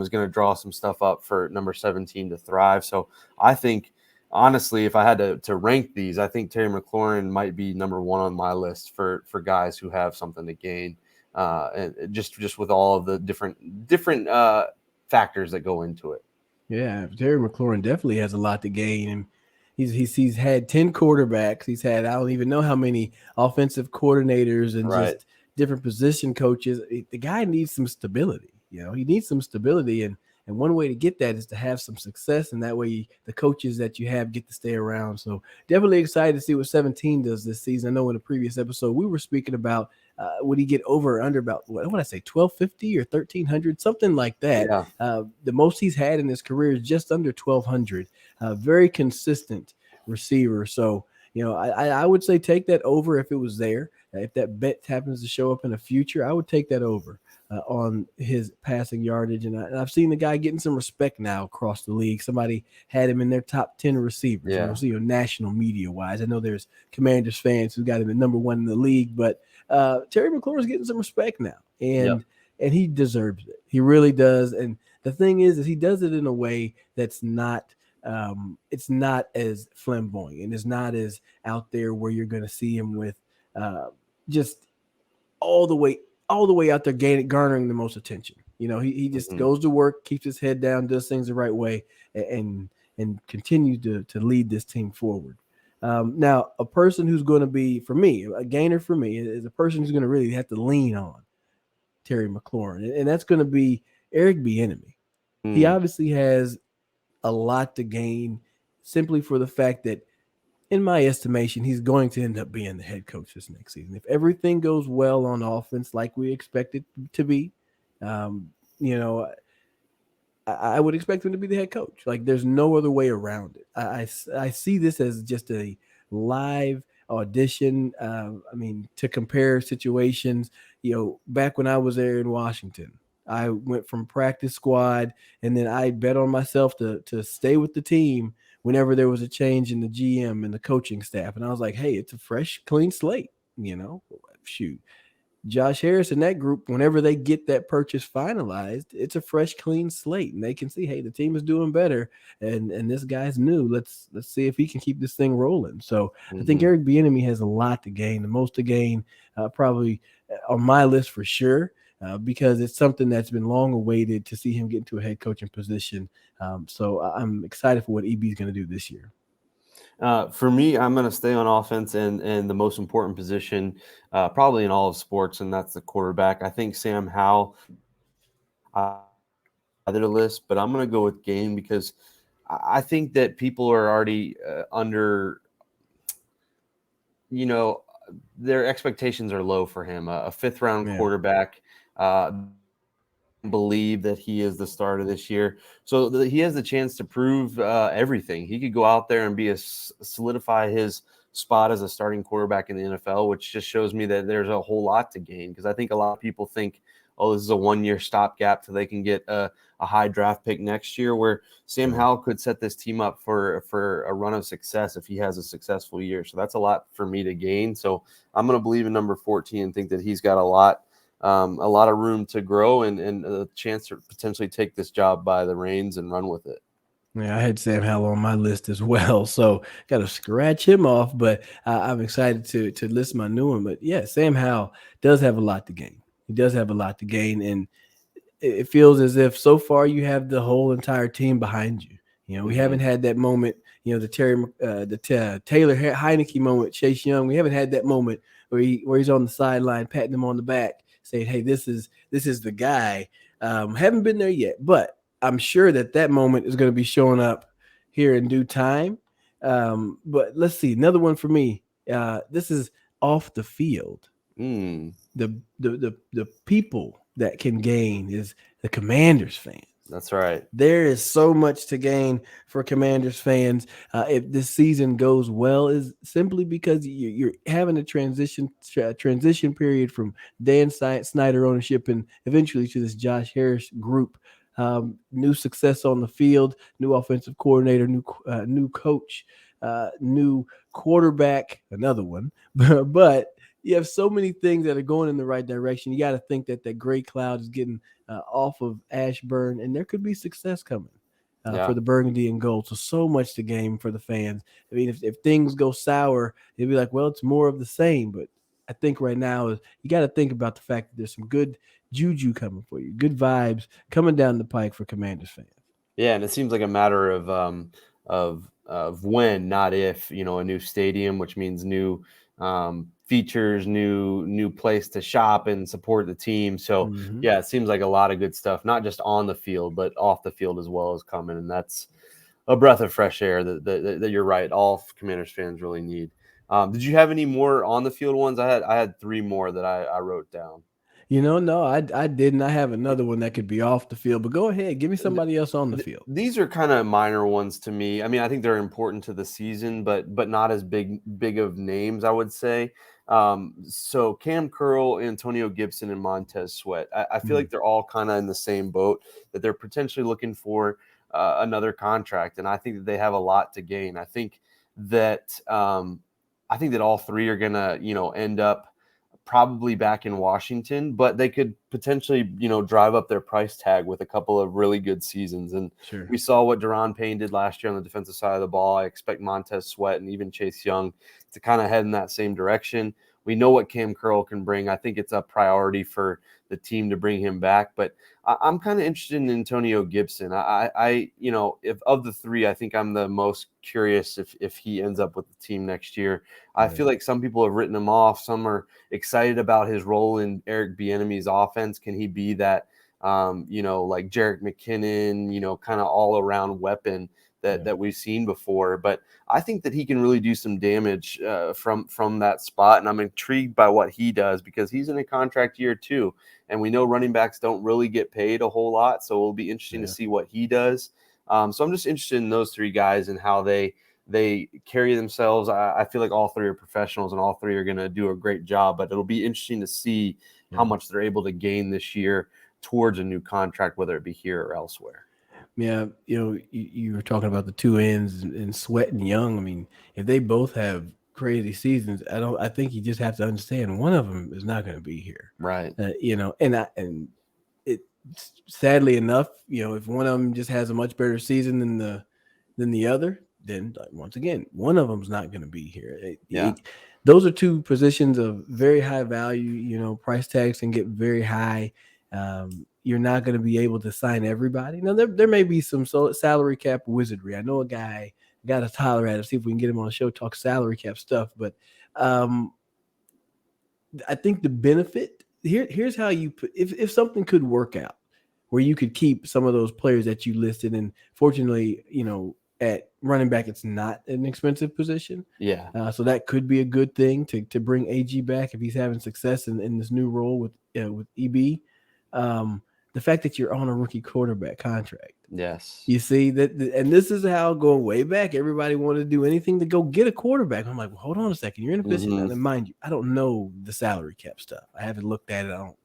is going to draw some stuff up for number 17 to thrive. So I think, honestly, if I had to rank these, I think Terry McLaurin might be number one on my list for guys who have something to gain, and just with all of the different factors that go into it. Yeah, Terry McLaurin definitely has a lot to gain, and he's had 10 quarterbacks. He's had I don't even know how many offensive coordinators and Right. just different position coaches. The guy needs some stability. He needs some stability, and one way to get that is to have some success, and that way the coaches that you have get to stay around. So definitely excited to see what 17 does this season. I know in the previous episode we were speaking about would he get over or under about what would I say 1250 or 1300, something like that. Yeah. The most he's had in his career is just under 1,200. Very consistent receiver. So, I would say take that over if it was there. If that bet happens to show up in the future, I would take that over on his passing yardage. And I've seen the guy getting some respect now across the league. Somebody had him in their top 10 receivers, Yeah. national media wise. I know there's Commanders fans who got him at number one in the league, but Terry McLaurin's getting some respect now. Yep. And he deserves it. He really does. And the thing is he does it in a way that's not it's not as flamboyant and it's not as out there where you're going to see him with just all the way out there garnering the most attention. He just Mhm. goes to work, keeps his head down, does things the right way, and continues to lead this team forward. Now, a person who's going to be, for me, a gainer for me is a person who's going to really have to lean on Terry McLaurin, and that's going to be Eric Bieniemy. He Mm. obviously has a lot to gain simply for the fact that in my estimation, he's going to end up being the head coach this next season. If everything goes well on offense like we expect it to be, um, you know, I would expect him to be the head coach. Like, there's no other way around it. I see this as just a live audition. I mean, to compare situations, back when I was there in Washington, I went from practice squad, and then I bet on myself to stay with the team whenever there was a change in the GM and the coaching staff. And I was like, hey, it's a fresh, clean slate. Shoot, Josh Harris and that group, whenever they get that purchase finalized, it's a fresh, clean slate, and they can see, hey, the team is doing better, and this guy's new. Let's see if he can keep this thing rolling. So I think Hmm. Eric Bieniemy has a lot to gain, the most to gain, probably on my list for sure, because it's something that's been long awaited to see him get into a head coaching position. So I'm excited for what EB is going to do this year. For me, I'm going to stay on offense and the most important position, probably in all of sports, and that's the quarterback. I think Sam Howell either list, but I'm going to go with Game because I think that people are already under, you know, their expectations are low for him. A fifth round Yeah. quarterback. Believe that he is the starter this year, so he has the chance to prove everything. He could go out there and solidify his spot as a starting quarterback in the NFL, which just shows me that there's a whole lot to gain. Because I think a lot of people think, oh, this is a 1 year stopgap so they can get a high draft pick next year. Where Sam Right. Howell could set this team up for a run of success if he has a successful year. So that's a lot for me to gain. So I'm going to believe in number 14 and think that he's got a lot of room to grow and a chance to potentially take this job by the reins and run with it. Yeah, I had Sam Howell on my list as well, so got to scratch him off. But I'm excited to list my new one. But yeah, Sam Howell does have a lot to gain. He does have a lot to gain, and it feels as if so far you have the whole entire team behind you. We haven't Hmm. had that moment. The Taylor Heineke moment, Chase Young. We haven't had that moment where he's on the sideline patting him on the back, saying, "Hey, this is the guy." Haven't been there yet, but I'm sure that moment is going to be showing up here in due time. But let's see another one for me. This is off the field. Mm, The people that can gain is the Commanders fans. that's right. There is so much to gain for Commanders fans if this season goes well. Is simply because you're having a transition period from Dan Snyder ownership and eventually to this Josh Harris group. New success on the field, new offensive coordinator, new coach, new quarterback, another one. But you have so many things that are going in the right direction. You got to think that gray cloud is getting off of Ashburn, and there could be success coming for Yeah. the Burgundy and Gold. So much to gain for the fans. I mean, if things go sour, it'd be like, well, it's more of the same. But I think right now is you got to think about the fact that there's some good juju coming for you, good vibes coming down the pike for Commanders fans. Yeah, and it seems like a matter of when, not if. A new stadium, which means new features, new place to shop and support the team. So Mm-hmm. yeah, it seems like a lot of good stuff, not just on the field, but off the field as well, is coming, and that's a breath of fresh air that you're right. All Commanders fans really need. Did you have any more on the field ones? I had three more that I wrote down. No, I didn't. I have another one that could be off the field, but go ahead, give me somebody else on the field. These are kind of minor ones to me. I mean, I think they're important to the season, but not as big of names, I would say. So Cam Curl, Antonio Gibson, and Montez Sweat. I feel Mm, like they're all kind of in the same boat, that they're potentially looking for another contract, and I think that they have a lot to gain. That I think that all three are gonna end up probably back in Washington, but they could potentially, drive up their price tag with a couple of really good seasons. And sure. we saw what Deron Payne did last year on the defensive side of the ball. I expect Montez Sweat and even Chase Young to kind of head in that same direction. We know what Cam Curl can bring. I think it's a priority for the team to bring him back, but I'm kind of interested in Antonio Gibson. If of the three, I think I'm the most curious if he ends up with the team next year. I feel Right. like some people have written him off. Some are excited about his role in Eric Bieniemy's offense. Can he be that, like Jerick McKinnon, kind of all around weapon that Yeah. that we've seen before. But I think that he can really do some damage from that spot, and I'm intrigued by what he does because he's in a contract year too, and we know running backs don't really get paid a whole lot, so it'll be interesting to Yeah. see what he does. So I'm just interested in those three guys and how they carry themselves. I feel like all three are professionals and all three are going to do a great job, but it'll be interesting to see how Yeah. much they're able to gain this year towards a new contract, whether it be here or elsewhere. Yeah, you were talking about the two ends and Sweat and Young. I mean, if they both have crazy seasons, I don't. I think you just have to understand one of them is not going to be here. Right. And it sadly enough, if one of them just has a much better season than the other, then like, once again, one of them's not going to be here. Yeah. Those are two positions of very high value. Price tags can get very high. You're not going to be able to sign everybody. Now, there may be some salary cap wizardry. I know a guy got to holler at him, see if we can get him on the show, talk salary cap stuff. But um, I think the benefit here's how you put if something could work out where you could keep some of those players that you listed, and fortunately, at running back, it's not an expensive position. Yeah. So that could be a good thing to bring AG back if he's having success in this new role with EB. Um, the fact that you're on a rookie quarterback contract. Yes. You see that, and this is how going way back. Everybody wanted to do anything to go get a quarterback. I'm like, well, hold on a second. You're in a position, Hmm. and mind you, I don't know the salary cap stuff. I haven't looked at it. I don't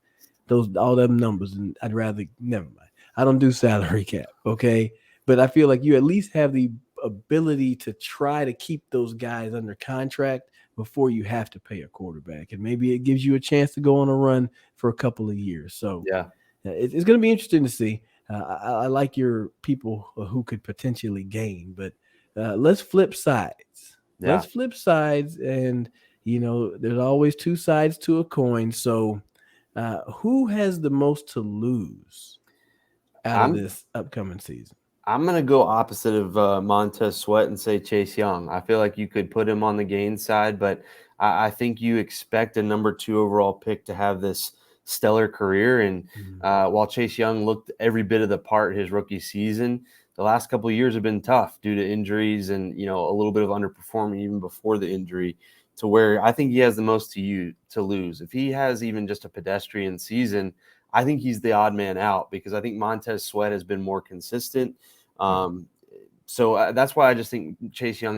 those all them numbers, and I'd rather never mind. I don't do salary cap, okay? But I feel like you at least have the ability to try to keep those guys under contract before you have to pay a quarterback, and maybe it gives you a chance to go on a run for a couple of years. So Yeah. it's going to be interesting to see. I like your people who could potentially gain, but let's flip sides. Yeah. Let's flip sides, and there's always two sides to a coin. So, who has the most to lose out of I'm this upcoming season? I'm gonna go opposite of Montez Sweat and say Chase Young. I feel like you could put him on the gain side, but I think you expect a number 2 overall pick to have this stellar career. And Mm, while Chase Young looked every bit of the part his rookie season, the last couple of years have been tough due to injuries and a little bit of underperforming even before the injury. To where I think he has the most to lose. If he has even just a pedestrian season, I think he's the odd man out because I think Montez Sweat has been more consistent. yeah, So that's why I just think Chase Young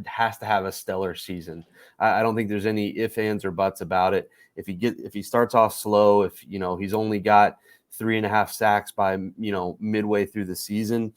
has to have a stellar season. I don't think there's any ifs, ands, or buts about it. If he starts off slow, if he's only got 3.5 sacks by midway through the season,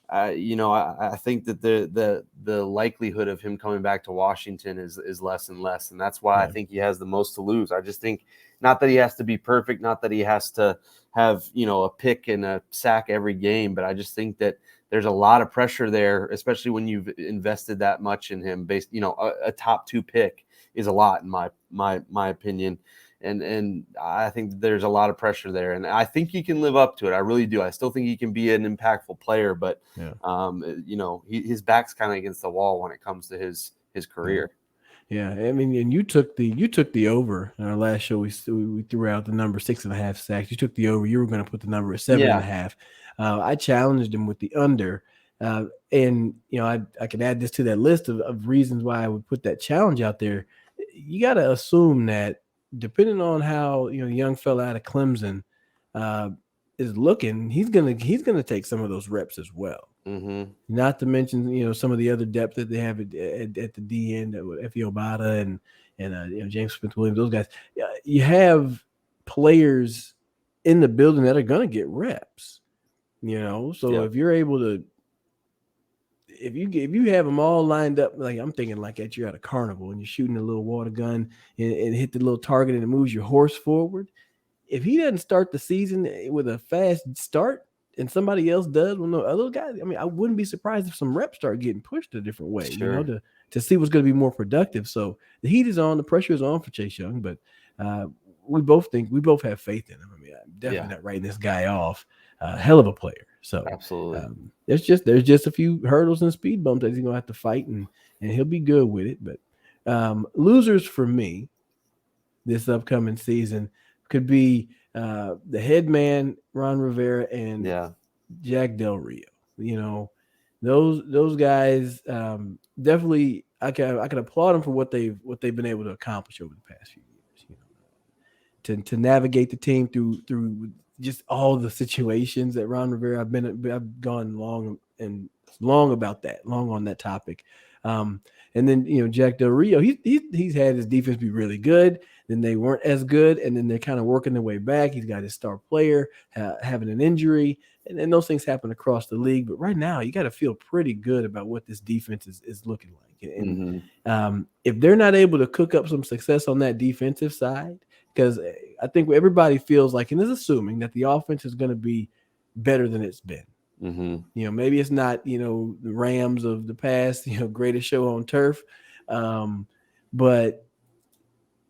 I think that the likelihood of him coming back to Washington is less and less, and that's why I yeah, think he has the most to lose. I just think not that he has to be perfect, not that he has to have a pick and a sack every game, but I just think that there's a lot of pressure there, especially when you've invested that much in him. Based, a top 2 pick is a lot in my opinion, and I think there's a lot of pressure there, and I think he can live up to it. I really do. I still think he can be an impactful player, but yeah, his back's kind of against the wall when it comes to his yeah. career. Yeah, I mean, and you took the over in our last show. We threw out the number 6.5 sacks. You took the over. You were going to put the number at seven and Yeah. a half. I challenged him with the under, and I can add this to that list of reasons why I would put that challenge out there. You got to assume that depending on how the young fella out of Clemson uh, is looking, he's gonna take some of those reps as well. Mm-hmm. Not to mention, some of the other depth that they have at the D end with Effie Obata and James Smith Williams. Those guys, you have players in the building that are going to get reps. So Yep. if you're able to, if you have them all lined up, like I'm thinking, like you're at a carnival and you're shooting a little water gun and hit the little target and it moves your horse forward. If he doesn't start the season with a fast start and somebody else does, well, no other guys. I mean, I wouldn't be surprised if some reps start getting pushed a different way, Sure. to see what's going to be more productive. So the heat is on, the pressure is on for Chase Young, but uh, we both have faith in him. I mean, I'm definitely Yeah. not writing this guy off. Hell of a player. So Absolutely. there's just a few hurdles and speed bumps that he's gonna have to fight, and he'll be good with it. But losers for me this upcoming season could be the head man Ron Rivera and Yeah. Jack Del Rio. You know, those guys definitely I can applaud them for what they've been able to accomplish over the past few years. To navigate the team through just all the situations that Ron Rivera. I've gone long and long about that, long on that topic. Um, and then Jack Del Rio, he's had his defense be really good. Then they weren't as good, and then they're kind of working their way back. He's got his star player having an injury, and those things happen across the league. But right now, you got to feel pretty good about what this defense is looking like. And Hmm. if they're not able to cook up some success on that defensive side, because I think everybody feels like, and is assuming that the offense is going to be better than it's been. Hmm. Maybe it's not, the Rams of the past, greatest show on turf. Um, but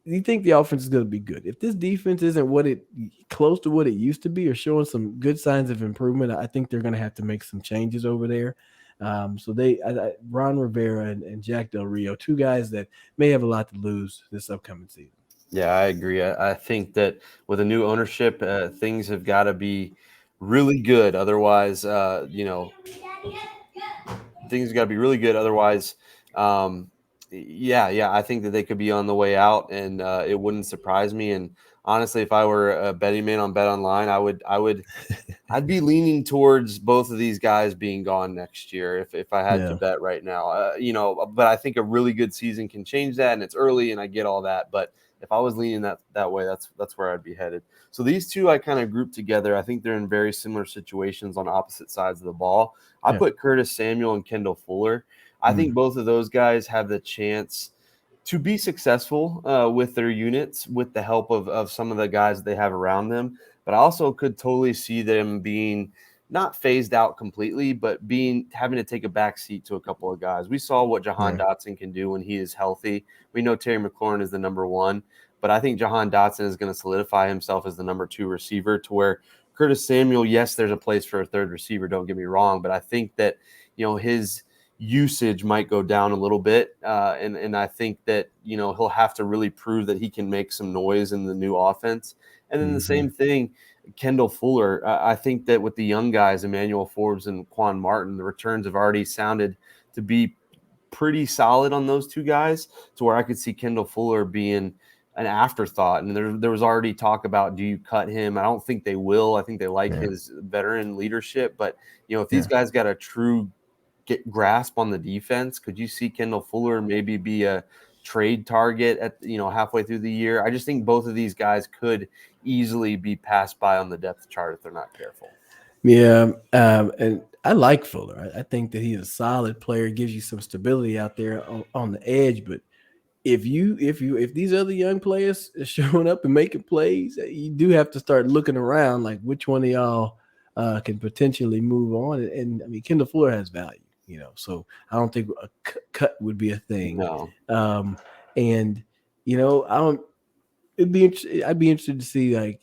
you think the offense is going to be good. If this defense isn't close to what it used to be or showing some good signs of improvement, I think they're going to have to make some changes over there. So Ron Rivera and Jack Del Rio, two guys that may have a lot to lose this upcoming season. Yeah, I agree. I think that with a new ownership, things have got to be really good. Otherwise, things have got to be really good. Otherwise, um, yeah, I think that they could be on the way out, and it wouldn't surprise me. And honestly, if I were a betting man on Bet Online, I'd be leaning towards both of these guys being gone next year if I had to Yeah. bet right now. But I think a really good season can change that, and it's early, and I get all that. But if I was leaning that way, that's where I'd be headed. So these two I kind of grouped together. I think they're in very similar situations on opposite sides of the ball. I Yeah. put Curtis Samuel and Kendall Fuller. I think Mm, both of those guys have the chance to be successful with their units with the help of some of the guys that they have around them. But I also could totally see them being not phased out completely, but being having to take a back seat to a couple of guys. We saw what Jahan yeah. Dotson can do when he is healthy. We know Terry McLaurin is the number one, but I think Jahan Dotson is going to solidify himself as the number two receiver to where Curtis Samuel, yes, there's a place for a third receiver, don't get me wrong, but I think that, his usage might go down a little bit. And I think that, he'll have to really prove that he can make some noise in the new offense. And then the Hmm. same thing, Kendall Fuller. I think that with the young guys, Emmanuel Forbes and Quan Martin, the returns have already sounded to be pretty solid on those two guys to where I could see Kendall Fuller being an afterthought. And there was already talk about, do you cut him? I don't think they will. I think they like Yeah. his veteran leadership. But, if these Yeah. guys got a true grasp on the defense, could you see Kendall Fuller maybe be a trade target at halfway through the year? I just think both of these guys could easily be passed by on the depth chart if they're not careful. Yeah, and I like Fuller. I think that he's a solid player, gives you some stability out there on the edge. But if these other young players are showing up and making plays, you do have to start looking around, like which one of y'all can potentially move on. And I mean, Kendall Fuller has value, so I don't think a cut would be a thing. No. Um, and I don't. I'd be interested to see like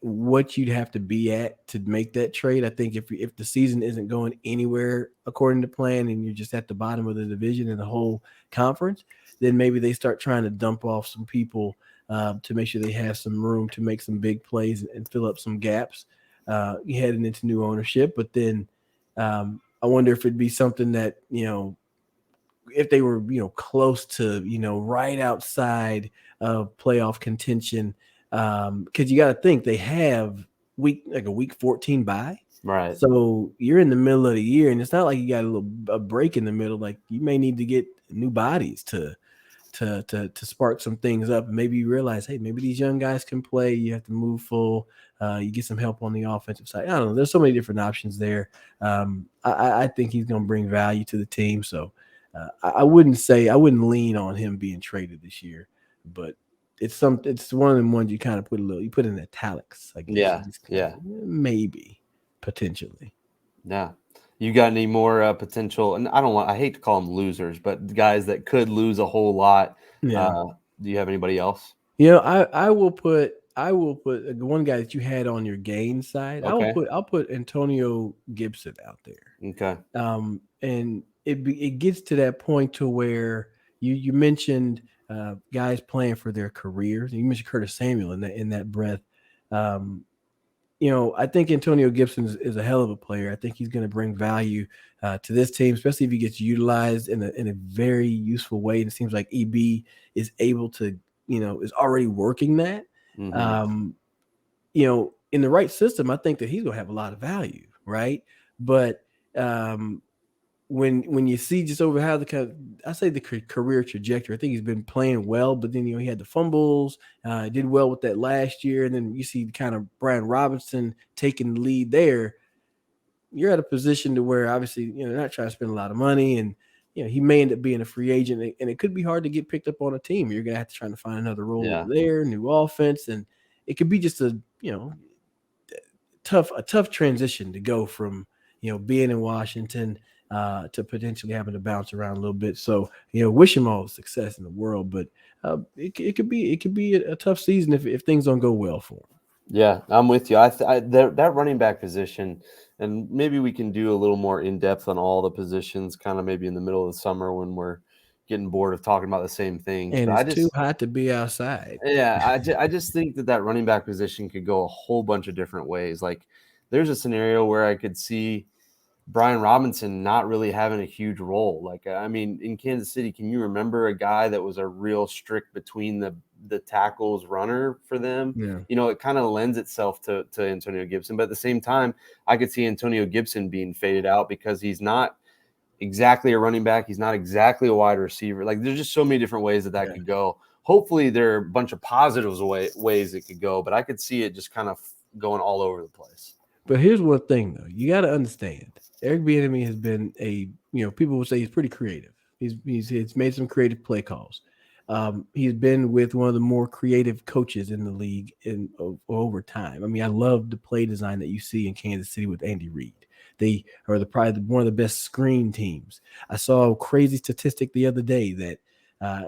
what you'd have to be at to make that trade. I think if the season isn't going anywhere according to plan and you're just at the bottom of the division in the whole conference, then maybe they start trying to dump off some people to make sure they have some room to make some big plays and fill up some gaps heading into new ownership. But then I wonder if it'd be something that if they were close to right outside of playoff contention, because you got to think they have a week 14 bye, Right. so you're in the middle of the year and it's not like you got a break in the middle. Like you may need to get new bodies to spark some things up, and maybe you realize, hey, maybe these young guys can play. You have to move full. You get some help on the offensive side. I don't know. There's so many different options there. I think he's going to bring value to the team. So I wouldn't lean on him being traded this year, but it's one of them ones you kind of you put in italics, I guess. You Yeah. just kind of Yeah. maybe potentially. Yeah. You got any more potential? And I hate to call them losers, but guys that could lose a whole lot. Yeah. Uh, do you have anybody else? I will put one guy that you had on your gain side. Okay. I'll put Antonio Gibson out there. Okay. And it gets to that point to where you mentioned guys playing for their careers. You mentioned Curtis Samuel in that breath. Um, I think Antonio Gibson is a hell of a player. I think he's going to bring value to this team, especially if he gets utilized in a very useful way. And it seems like EB is able to, is already working that. Hmm. Um, in the right system, I think that he's going to have a lot of value, right? But um, when you see just over how I say the career trajectory, I think he's been playing well, but then he had the fumbles, did well with that last year, and then you see kind of Brian Robinson taking the lead there. You're at a position to where obviously they're not trying to spend a lot of money, and he may end up being a free agent, and it could be hard to get picked up on a team. You're gonna have to try to find another role over Yeah. there, new offense, and it could be just a tough transition to go from being in Washington to potentially having to bounce around a little bit. So wish him all the success in the world, but it could be a tough season if things don't go well for him. Yeah, I'm with you. That running back position, and maybe we can do a little more in depth on all the positions, kind of maybe in the middle of the summer when we're getting bored of talking about the same things. And But it's too hot to be outside. yeah, I just think that running back position could go a whole bunch of different ways. Like, there's a scenario where I could see Brian Robinson not really having a huge role. Like, I mean, in Kansas City, can you remember a guy that was a real strict between the tackles runner for them? Yeah. It kind of lends itself to Antonio Gibson. But at the same time, I could see Antonio Gibson being faded out because he's not exactly a running back. He's not exactly a wide receiver. Like, there's just so many different ways that Yeah. could go. Hopefully, there are a bunch of positives ways it could go, but I could see it just kind of going all over the place. But here's one thing though, you got to understand, Eric Bieniemy has been people would say he's pretty creative. He's made some creative play calls. He's been with one of the more creative coaches in the league over time. I mean, I love the play design that you see in Kansas City with Andy Reid. They are probably one of the best screen teams. I saw a crazy statistic the other day that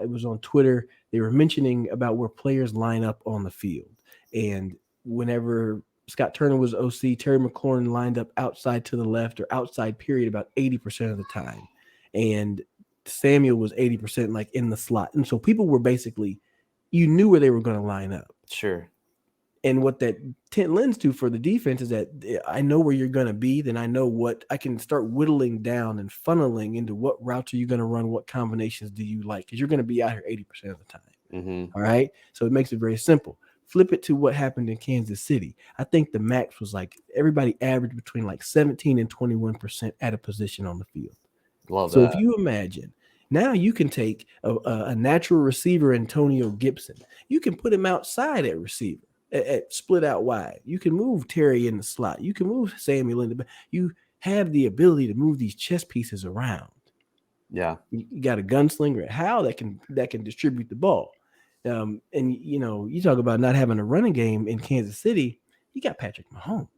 it was on Twitter. They were mentioning about where players line up on the field, and whenever Scott Turner was OC, Terry McLaurin lined up outside to the left or outside period about 80% of the time. And Samuel was 80% like in the slot. And so people were basically, you knew where they were going to line up. Sure. And what that lends to for the defense is that I know where you're going to be. Then I know what I can start whittling down and funneling into what routes are you going to run? What combinations do you like? Because you're going to be out here 80% of the time. Mm-hmm. All right. So it makes it very simple. Flip it to what happened in Kansas City. I think the max was like everybody averaged between like 17 and 21% at a position on the field. Love So if that. you imagine now you can take a natural receiver, Antonio Gibson, you can put him outside at receiver, at split out wide. You can move Terry in the slot. You can move Samuel in the back. You have the ability to move these chess pieces around. Yeah. You got a gunslinger at Hal that can distribute the ball. And you talk about not having a running game in Kansas City. You got Patrick Mahomes.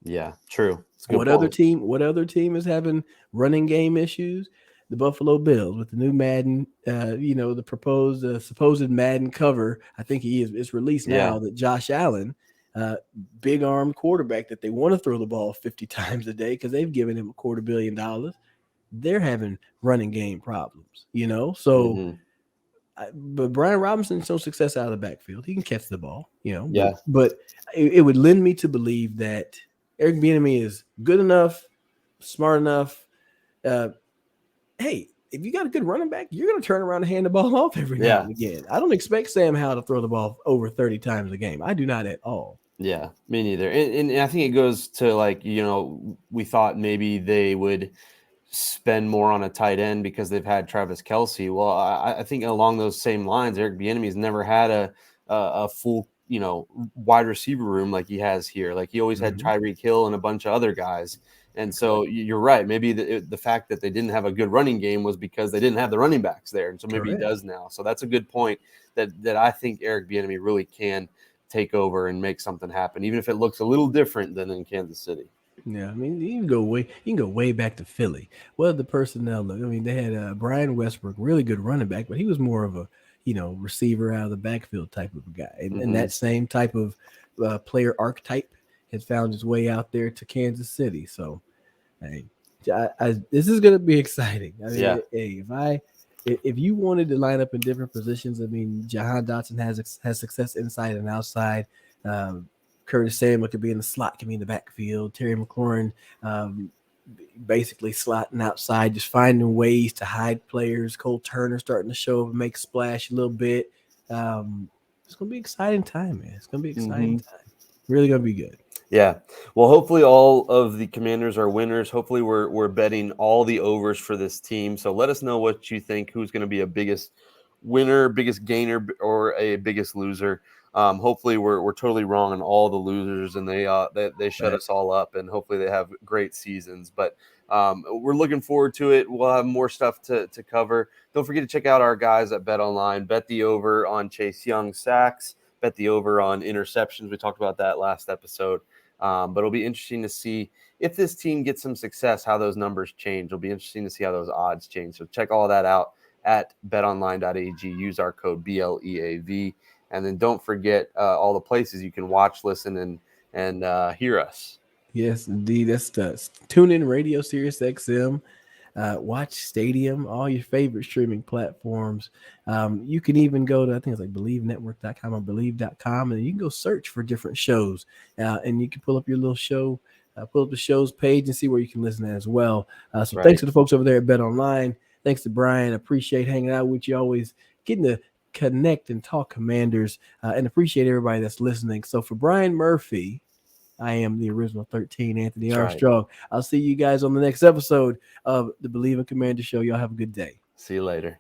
Yeah. True. It's a good What other point. team? What other team is having running game issues? The Buffalo Bills with the new Madden. The proposed supposed Madden cover. I think it's released Yeah. now that Josh Allen, big arm quarterback that they want to throw the ball 50 times a day because they've given him $250 million. They're having running game problems. So. Mm-hmm. But Brian Robinson showed success out of the backfield. He can catch the ball, Yeah. but it would lend me to believe that Eric Bieniemy is good enough, smart enough. Hey, if you got a good running back, you're going to turn around and hand the ball off every now Yeah. and again. I don't expect Sam Howell to throw the ball over 30 times a game. I do not at all. Yeah, me neither. And I think it goes to, like, we thought maybe they would spend more on a tight end because they've had Travis Kelce. Well, I think along those same lines, Eric Bieniemy's never had a full, wide receiver room like he has here. Like, he always had Mm-hmm. Tyreek Hill and a bunch of other guys. And so you're right. Maybe the fact that they didn't have a good running game was because they didn't have the running backs there. And so maybe he Correct. does now. So that's a good point that I think Eric Bieniemy really can take over and make something happen, even if it looks a little different than in Kansas City. Yeah, I mean, you can go way back to Philly. What did the personnel look? I mean, they had Brian Westbrook, really good running back, but he was more of a receiver out of the backfield type of a guy, and Mm-hmm. that same type of player archetype has found its way out there to Kansas City. So, hey, this is going to be exciting. I Yeah. mean, hey, if you wanted to line up in different positions, I mean, Jahan Dotson has success inside and outside. Curtis Samuel could be in the slot, could be in the backfield. Terry McLaurin, um, basically slotting outside, just finding ways to hide players. Cole Turner starting to show up and make a splash a little bit. Um, it's gonna be an exciting time, man. It's gonna be an exciting Mm-hmm. time. Really gonna be good. Yeah. Well, hopefully all of the Commanders are winners. Hopefully we're betting all the overs for this team. So let us know what you think. Who's going to be a biggest winner, biggest gainer, or a biggest loser. Hopefully we're totally wrong on all the losers, and they shut Right. us all up, and hopefully they have great seasons. But we're looking forward to it. We'll have more stuff to cover. Don't forget to check out our guys at Bet Online. Bet the over on Chase Young sacks. Bet the over on interceptions. We talked about that last episode. But it'll be interesting to see if this team gets some success, how those numbers change. It'll be interesting to see how those odds change. So check all that out at betonline.ag. Use our code BLEAV. And then don't forget all the places you can watch, listen, and hear us. Yes, indeed. That's the tune in radio, Sirius XM. Watch Stadium, all your favorite streaming platforms. You can even go to, I think it's like BelieveNetwork.com or Believe.com, and you can go search for different shows. And you can pull up your little show, pull up the show's page and see where you can listen as well. That's So thanks right. to the folks over there at Bet Online. Thanks to Brian. Appreciate hanging out with you, always getting to connect and talk Commanders, and appreciate everybody that's listening. So for Brian Murphy, I am the original 13, Anthony That's right. Armstrong. I'll see you guys on the next episode of the Believe in Commander Show. Y'all have a good day. See you later.